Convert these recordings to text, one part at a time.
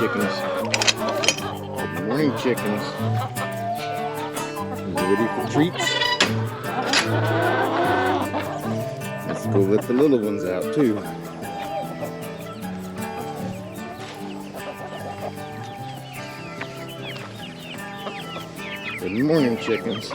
chickens. Good morning, chickens. You ready for treats? Let's go let the little ones out too. Good morning, chickens.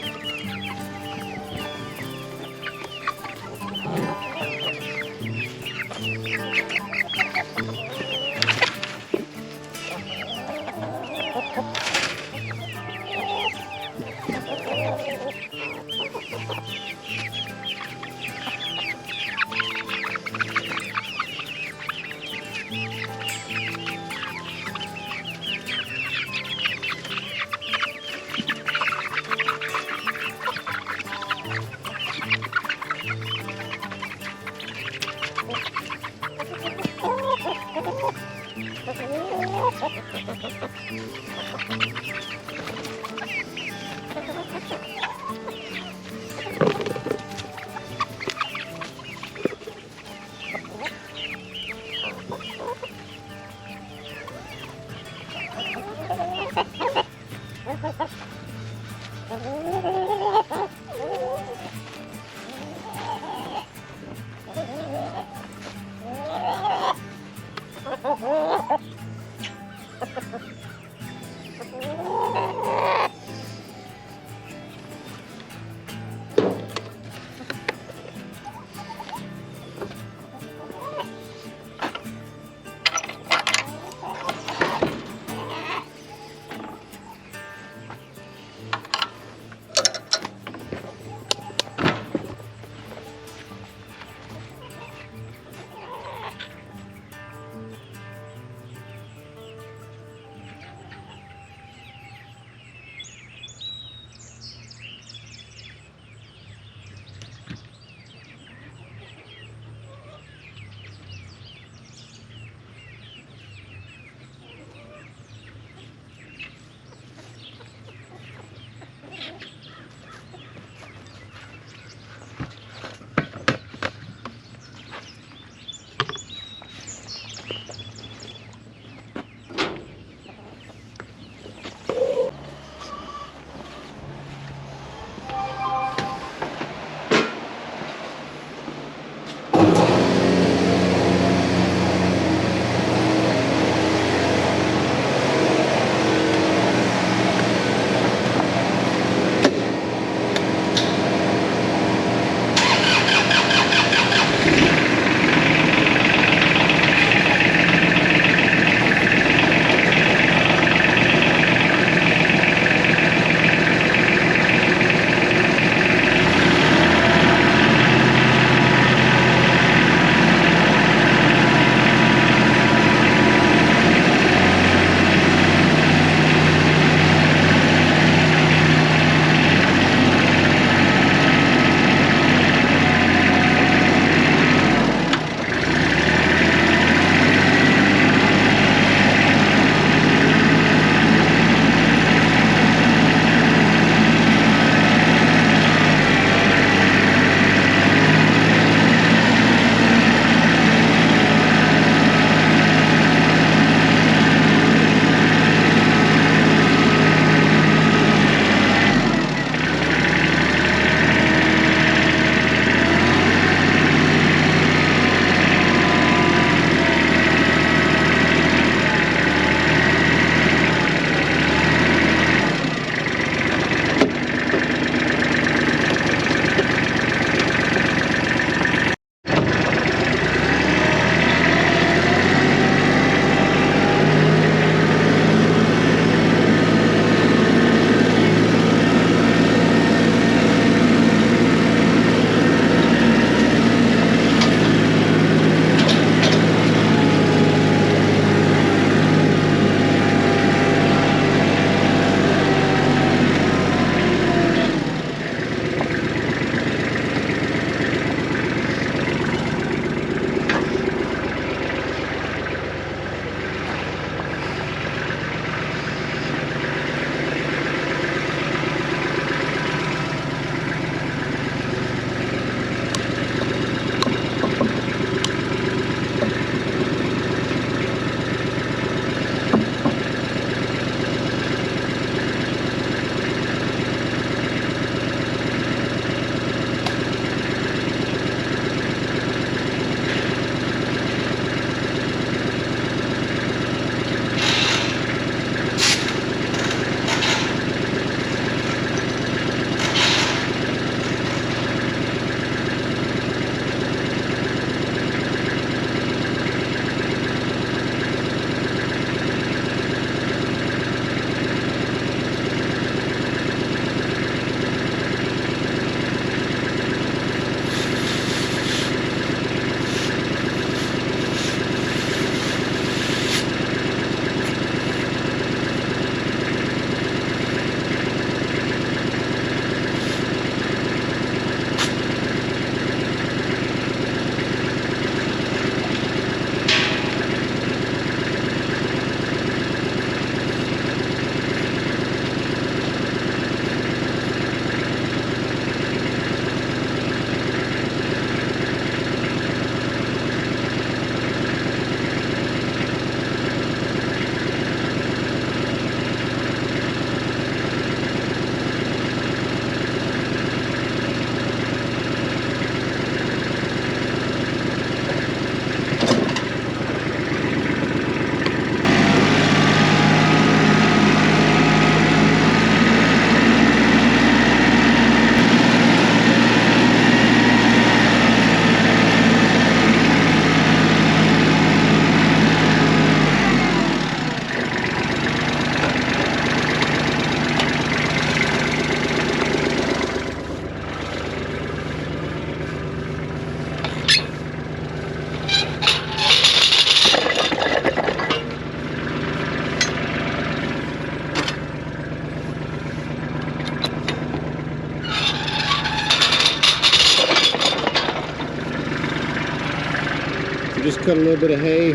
cut a little bit of hay.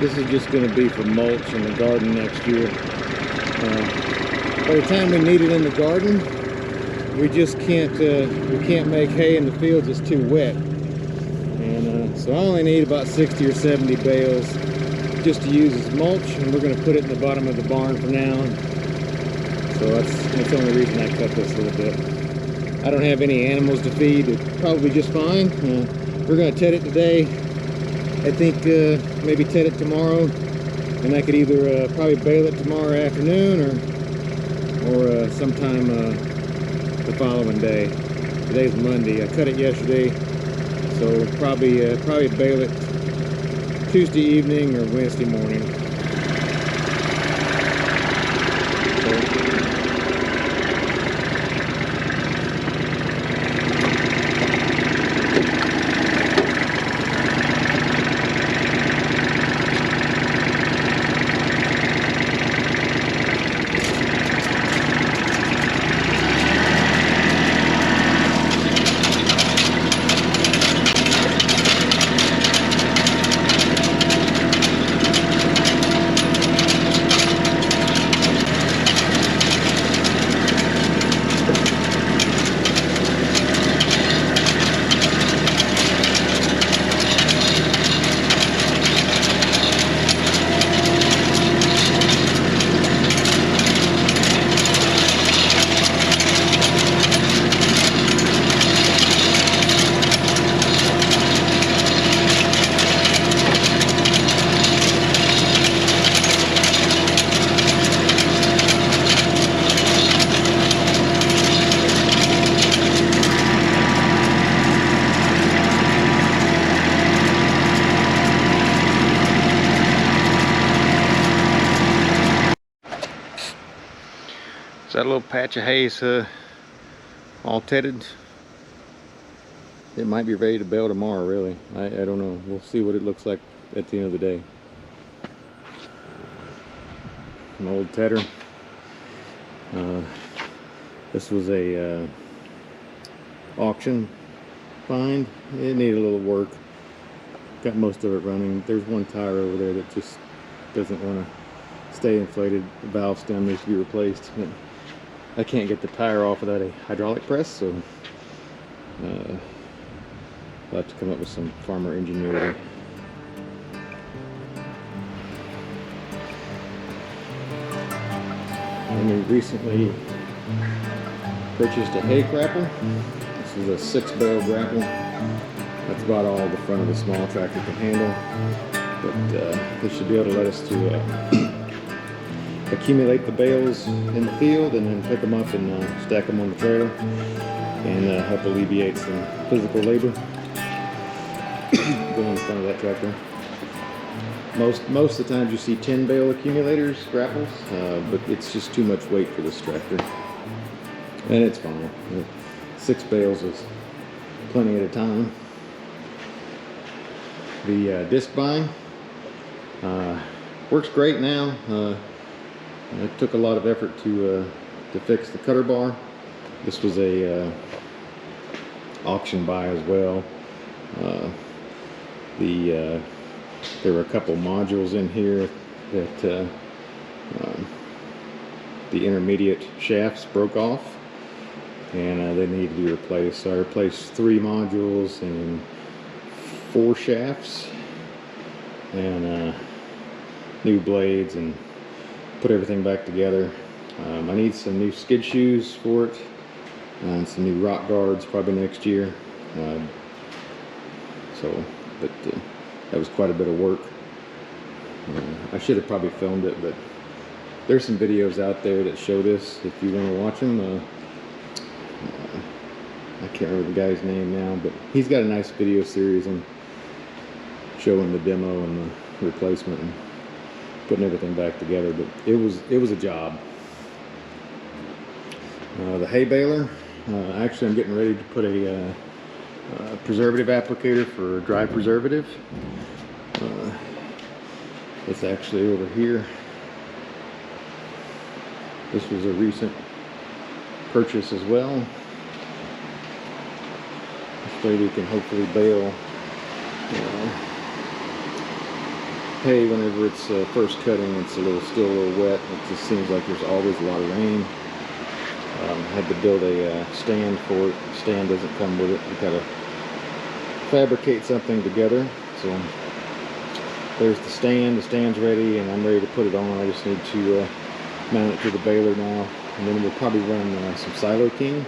This is just going to be for mulch in the garden next year. By the time we need it in the garden, we just can't make hay in the fields. It's too wet. And so I only need about 60 or 70 bales just to use as mulch, and we're going to put it in the bottom of the barn for now. So that's the only reason I cut this a little bit. I don't have any animals to feed. It's probably just fine. We're going to ted it today. I think maybe ted it tomorrow, and I could either probably bale it tomorrow afternoon or sometime the following day. Today's Monday. I cut it yesterday, so probably bale it Tuesday evening or Wednesday morning. So that little patch of hay is all tedded. It might be ready to bale tomorrow, really. I don't know. We'll see what it looks like at the end of the day. An old tedder. This was a auction find. It needed a little work. Got most of it running. There's one tire over there that just doesn't want to stay inflated. The valve stem needs to be replaced. I can't get the tire off without a hydraulic press, so I'll have to come up with some farmer ingenuity. And we recently purchased a hay grapple. This is a 6-bale grapple. That's about all the front of the small tractor can handle, but this should be able to let us to accumulate the bales in the field and then pick them up and stack them on the trailer, and help alleviate some physical labor going in front of that tractor. Most of the times you see 10-bale accumulators, grapples, but it's just too much weight for this tractor, and it's fine. 6 bales is plenty at a time. The disc buying works great now. It took a lot of effort to fix the cutter bar. This was a auction buy as well. There were a couple modules in here that the intermediate shafts broke off, and they needed to be replaced. So I replaced 3 modules and 4 shafts, and new blades, and put everything back together. I need some new skid shoes for it, and some new rock guards probably next year. But that was quite a bit of work. I should have probably filmed it, but there's some videos out there that show this if you want to watch them. I can't remember the guy's name now, but he's got a nice video series on showing the demo and the replacement and putting everything back together. But it was a job. The hay baler, actually I'm getting ready to put a preservative applicator for dry preservative. It's actually over here. This was a recent purchase as well. This way we can hopefully bale hay, whenever it's first cutting, it's still a little wet. It just seems like there's always a lot of rain. Had to build a stand for it. The stand doesn't come with it. We gotta fabricate something together. So there's the stand. The stand's ready, and I'm ready to put it on. I just need to mount it to the baler now, and then we'll probably run some Silo King.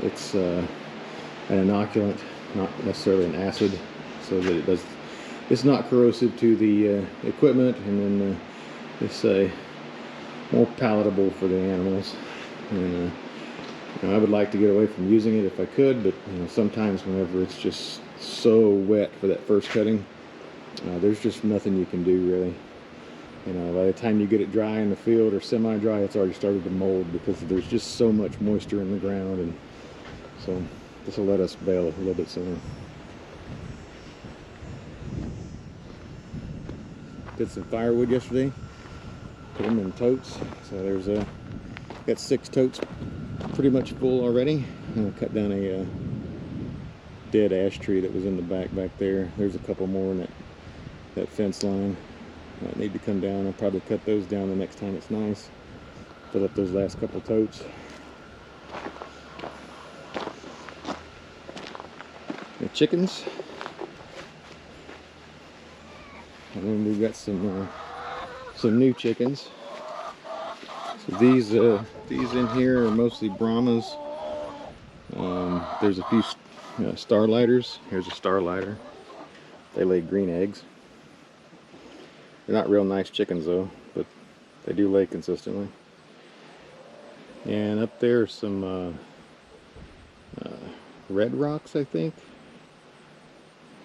It's an inoculant, not necessarily an acid, so that it's not corrosive to the equipment, and then it's more palatable for the animals. And you know, I would like to get away from using it if I could, but you know, sometimes whenever it's just so wet for that first cutting, there's just nothing you can do really. You know, by the time you get it dry in the field or semi-dry, it's already started to mold because there's just so much moisture in the ground, and so this will let us bale a little bit sooner. Did some firewood yesterday, put them in totes. So there's got 6 totes pretty much full already. I'm gonna cut down a dead ash tree that was in the back there. There's a couple more in that fence line that need to come down. I'll probably cut those down the next time it's nice. Fill up those last couple totes. The chickens. And then we've got some new chickens. So these in here are mostly Brahmas. There's a few starlighters. Here's a starlighter. They lay green eggs. They're not real nice chickens though, but they do lay consistently. And up there are some red rocks, I think.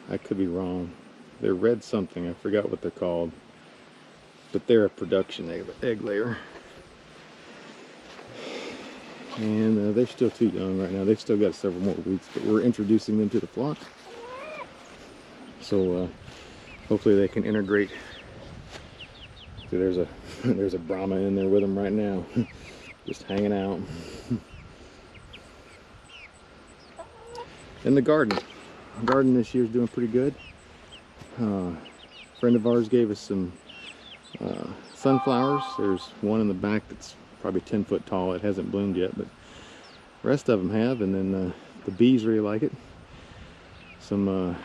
I could be wrong. They're red something, I forgot what they're called. But they're a production egg layer. And they're still too young right now. They've still got several more weeks, but we're introducing them to the flock. So hopefully they can integrate. See, there's a Brahma in there with them right now, just hanging out. And the garden this year is doing pretty good. A friend of ours gave us some sunflowers. There's one in the back that's probably 10 foot tall. It hasn't bloomed yet, but the rest of them have. And then the bees really like it. Some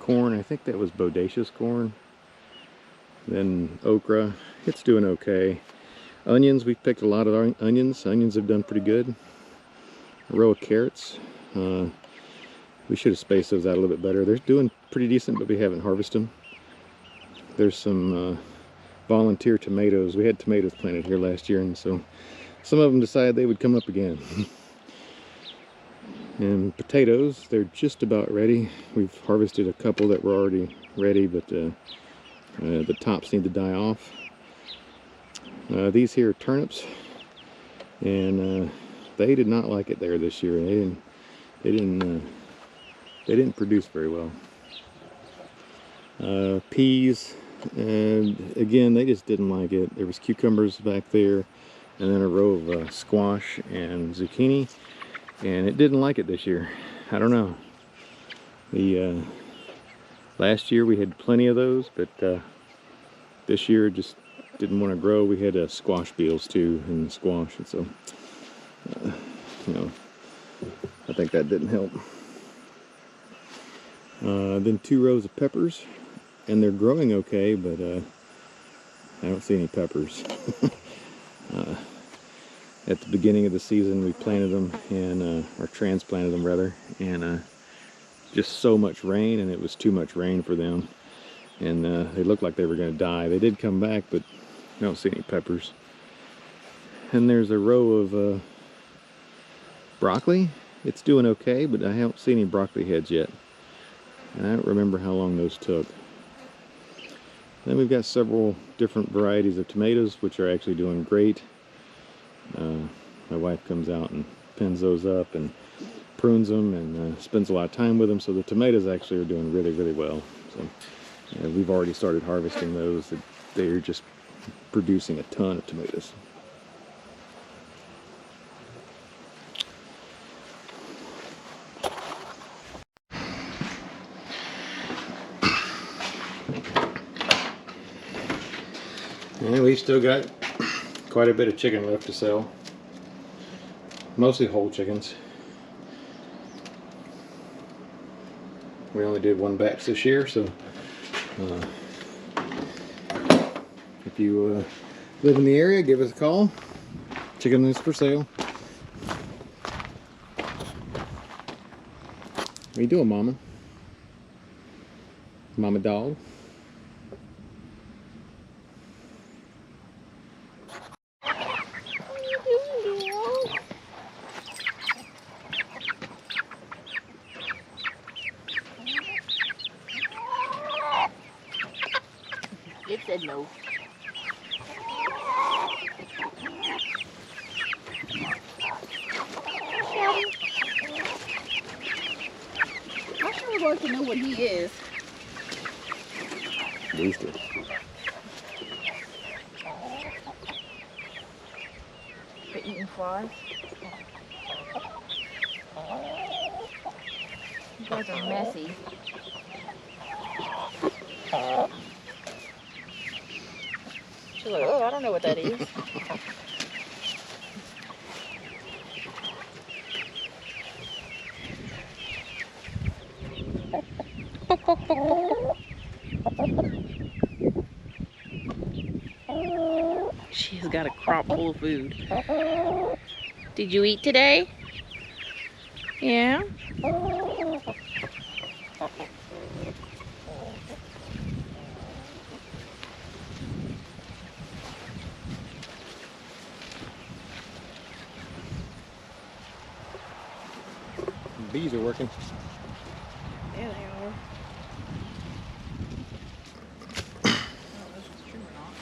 corn, I think that was bodacious corn. Then okra, it's doing okay. Onions, we've picked a lot of onions. Onions have done pretty good. A row of carrots. We should have spaced those out a little bit better. They're doing pretty decent, but we haven't harvested them. There's some volunteer tomatoes. We had tomatoes planted here last year, and so some of them decided they would come up again. And potatoes, they're just about ready. We've harvested a couple that were already ready, but the tops need to die off. These here are turnips, and they did not like it there this year. They didn't produce very well. Peas, and again, they just didn't like it. There was cucumbers back there, and then a row of squash and zucchini, and it didn't like it this year. I don't know. The last year we had plenty of those, but this year just didn't want to grow. We had squash beetles too in the squash, and so you know, I think that didn't help. Then 2 rows of peppers, and they're growing okay, but I don't see any peppers. At the beginning of the season we planted them, and or transplanted them rather, and just so much rain, and it was too much rain for them, and they looked like they were going to die. They did come back, but I don't see any peppers. And there's a row of broccoli. It's doing okay, but I haven't seen any broccoli heads yet, and I don't remember how long those took. Then we've got several different varieties of tomatoes, which are actually doing great. My wife comes out and pins those up and prunes them, and spends a lot of time with them, so the tomatoes actually are doing really, really well. So we've already started harvesting those. They're just producing a ton of tomatoes. And we've still got quite a bit of chicken left to sell. Mostly whole chickens. We only did one batch this year, so if you live in the area, give us a call. Chicken is for sale. What are you doing, Mama? Mama dog? It said no. I sure would like to know what he is. Rooster. For eating flies. You guys are messy. She's like, oh, I don't know what that is. She's got a crop full of food. Did you eat today? Yeah? Bees are working. There they are. I don't know if it's true or not.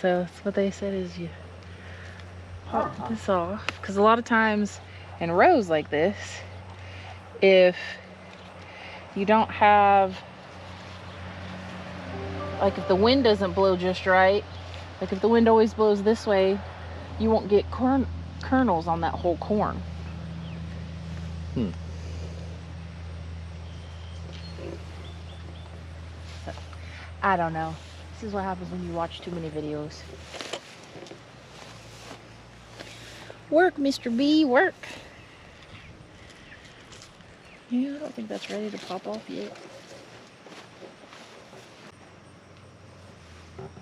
So that's what they said is you pop this off. Because a lot of times in rows like this, if you don't have, like if the wind doesn't blow just right, like if the wind always blows this way, you won't get kernels on that whole corn. So, I don't know. This is what happens when you watch too many videos. Work, Mr. B, work. Yeah, I don't think that's ready to pop off yet.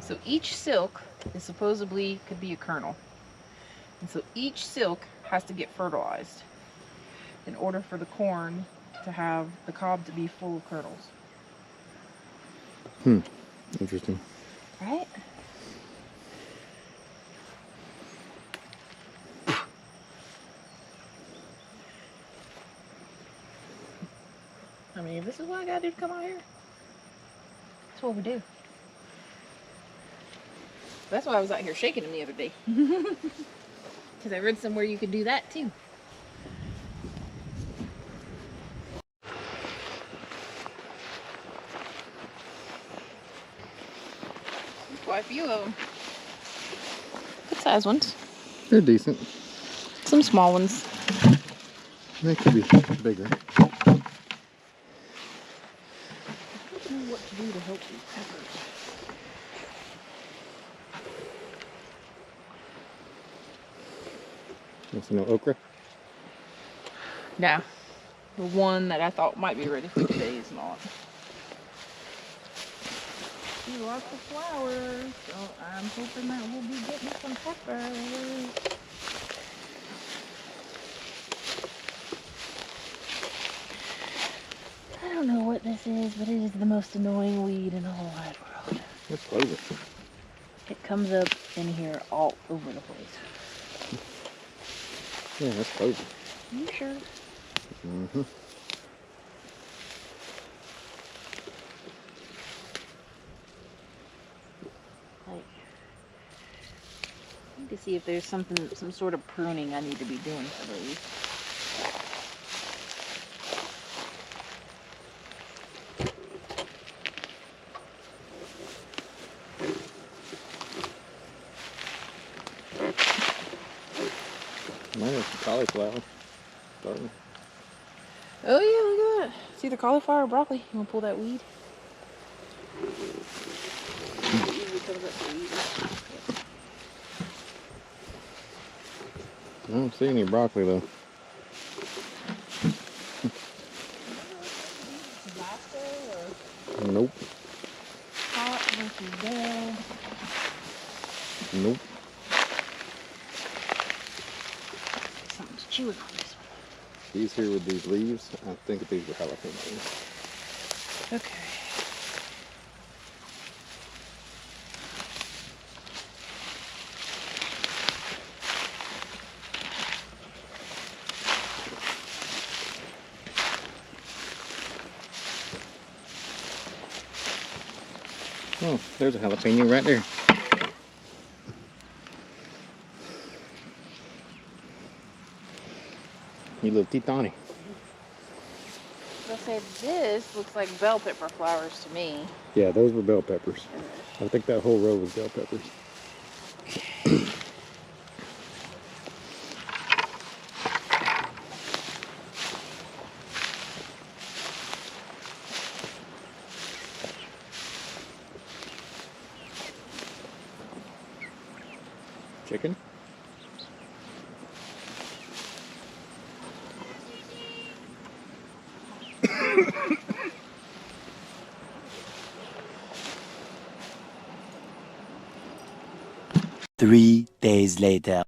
So each silk is supposedly could be a kernel. And so each silk has to get fertilized in order for the corn to have the cob to be full of kernels. Interesting. Right? I mean, if this is what I gotta do to come out here, that's what we do. That's why I was out here shaking him the other day. Because I read somewhere you could do that too. Quite a few of them. Good size ones. They're decent. Some small ones. They could be bigger. I don't know what to do to help these peppers. That's no okra. No. The one that I thought might be ready for today is not. See lots of flowers, so I'm hoping that we'll be getting some peppers. I don't know what this is, but it is the most annoying weed in the whole wide world. That's clover. It comes up in here all over the place. Yeah, that's clover. Are you sure? Mm-hmm. Like, I need to see if there's some sort of pruning I need to be doing for these. Mine is cauliflower. Starting. Oh yeah, look at that. It's either cauliflower or broccoli. You want to pull that weed? I don't see any broccoli though. Nope. Hot versus boiled. Nope. Something's chewing on this one. These here with these leaves, I think these were jalapenos. Okay. Oh, there's a jalapeno right there. You little titani. I'll say this looks like bell pepper flowers to me. Yeah, those were bell peppers. I think that whole row was bell peppers. Chicken? Three days later.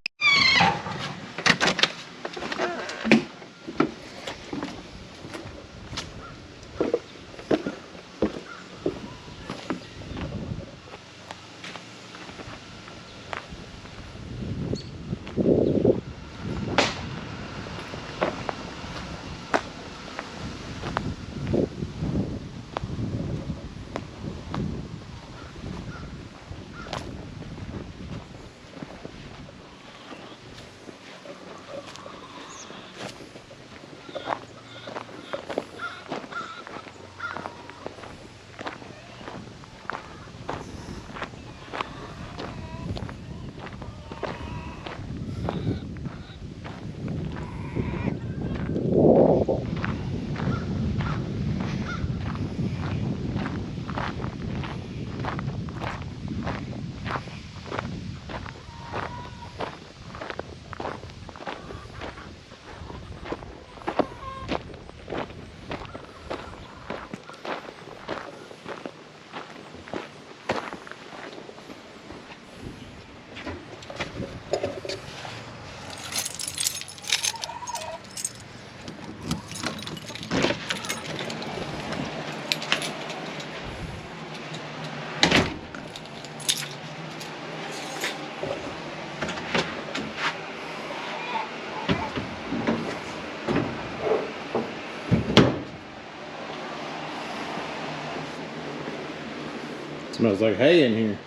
Smells like hay in here.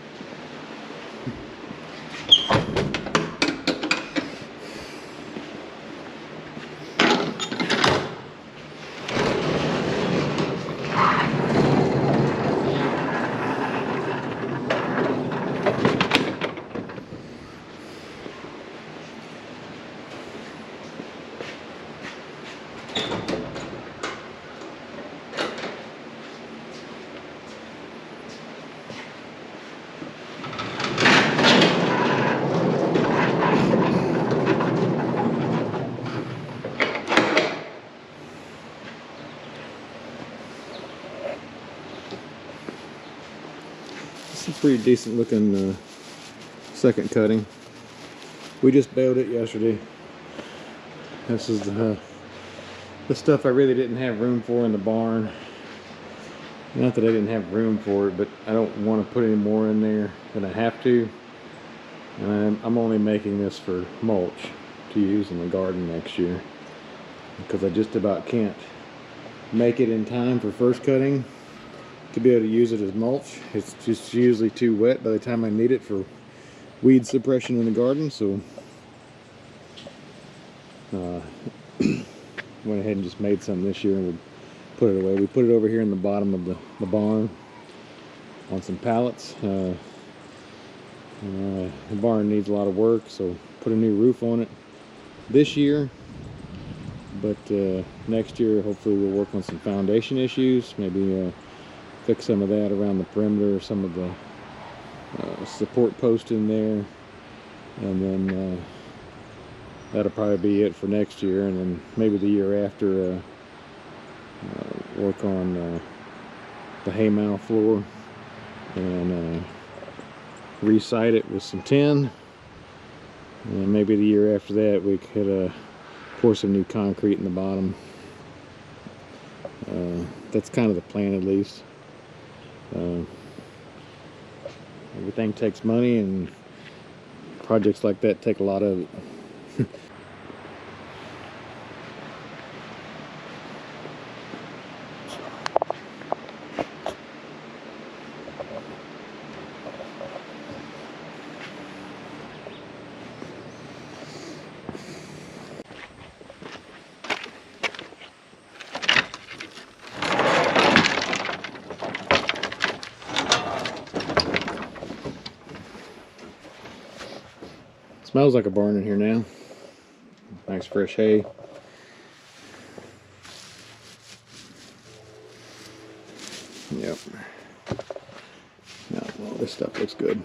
It's a pretty decent looking second cutting. We just baled it yesterday. This is the stuff I really didn't have room for in the barn. Not that I didn't have room for it, but I don't want to put any more in there than I have to. And I'm only making this for mulch to use in the garden next year, because I just about can't make it in time for first cutting to be able to use it as mulch. It's just usually too wet by the time I need it for weed suppression in the garden, so went ahead and just made some this year and would put it away. We put it over here in the bottom of the barn on some pallets. The barn needs a lot of work, so put a new roof on it this year. But next year, hopefully, we'll work on some foundation issues. Maybe fix some of that around the perimeter, some of the support posts in there, and then that'll probably be it for next year. And then maybe the year after, work on the hay mow floor and re-site it with some tin. And maybe the year after that we could pour some new concrete in the bottom. That's kind of the plan, at least. Everything takes money, and projects like that take a lot of it. Smells like a barn in here now. Nice fresh hay. Yep. Now, well, this stuff looks good.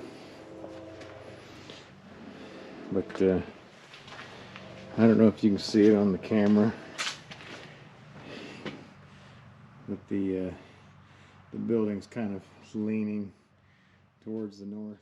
But I don't know if you can see it on the camera, but the building's kind of leaning towards the north.